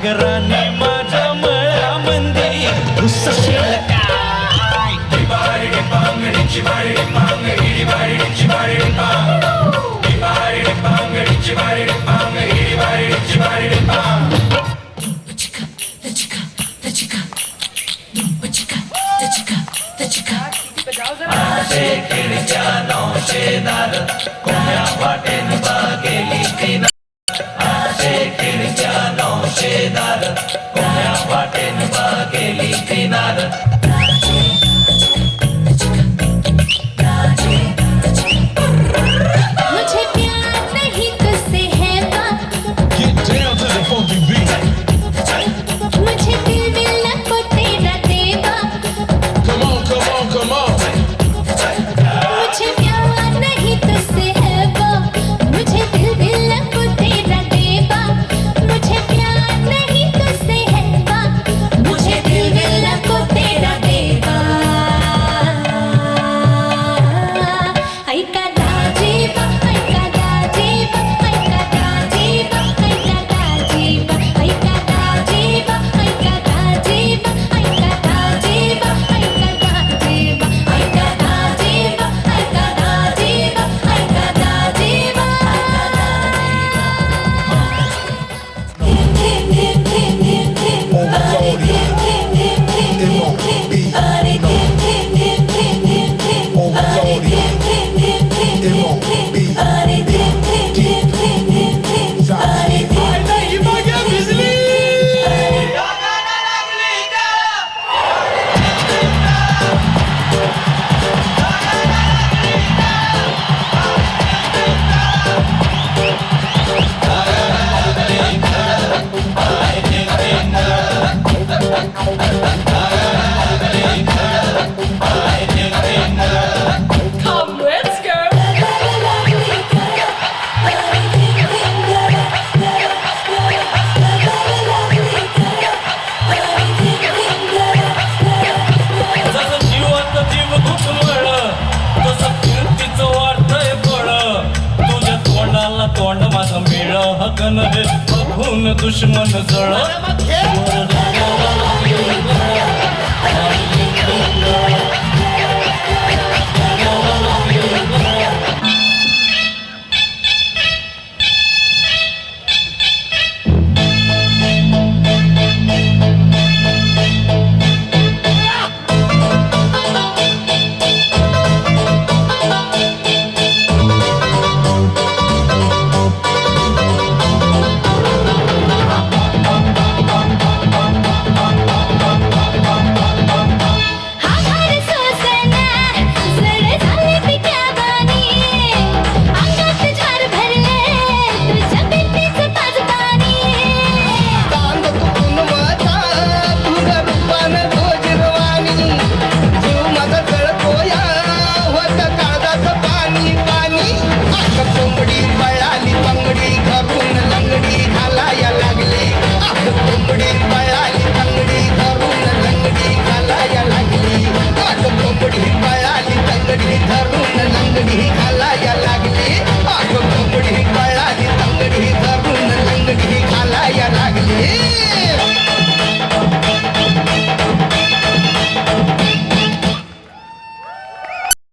सागराने माझ्या मळामध्ये घुसशील काय डिबारी डिबांग डिची बारी डिबांग हिडी बारी डिची बारी डिबांग डिबारी डिबांग डिची बारी डिबांग हिडी बारी डिची बारी डिबांग पचिका तचिका तचिका पचिका तचिका तचिका आशे केळीच्या नौशेदार कोण्या वाटेन बागेली किनार आशे केळीच्या नौशेदार कोण्या वाटेन बागेली किनार मुझे प्यार नहीं तुझसे है बात Get down to the funky beat मुझे दिल मिलना को तेरा देवा Come on, come on, come on मुझे प्यार नहीं तुझसे है बात मुझे दिल मिलना को तेरा देवा मुझे प्यार नहीं तुझसे है बात मुझे दिल मिलना को तेरा देवा ऐका दाजीबा ऐका दाजीबा ऐका दाजीबा ऐका दाजीबा ऐका दाजीबा ऐका दाजीबा ऐका दाजीबा ऐका दाजीबा ऐका दाजीबा ऐका दाजीबा ऐका दाजीबा Come, let's go. जसं जीवात जीव घुसमळ तसं कीर्तीचं वाटतंय फळ तुझ्या तोंडाला तोंड माझं मिळ हकन हे बघून दुश्मन जळ हा घर सोसना जड झाले पिठ्यावानी अंगात ज्वार भरले तुझ्या पिठीचं पाजपानी चांद तुटून वाचा तुझ्या रूपानं गोजिरवाणी जीव माझा जळतोया होत काळजाचं पाणी पाणी आग कोंबडी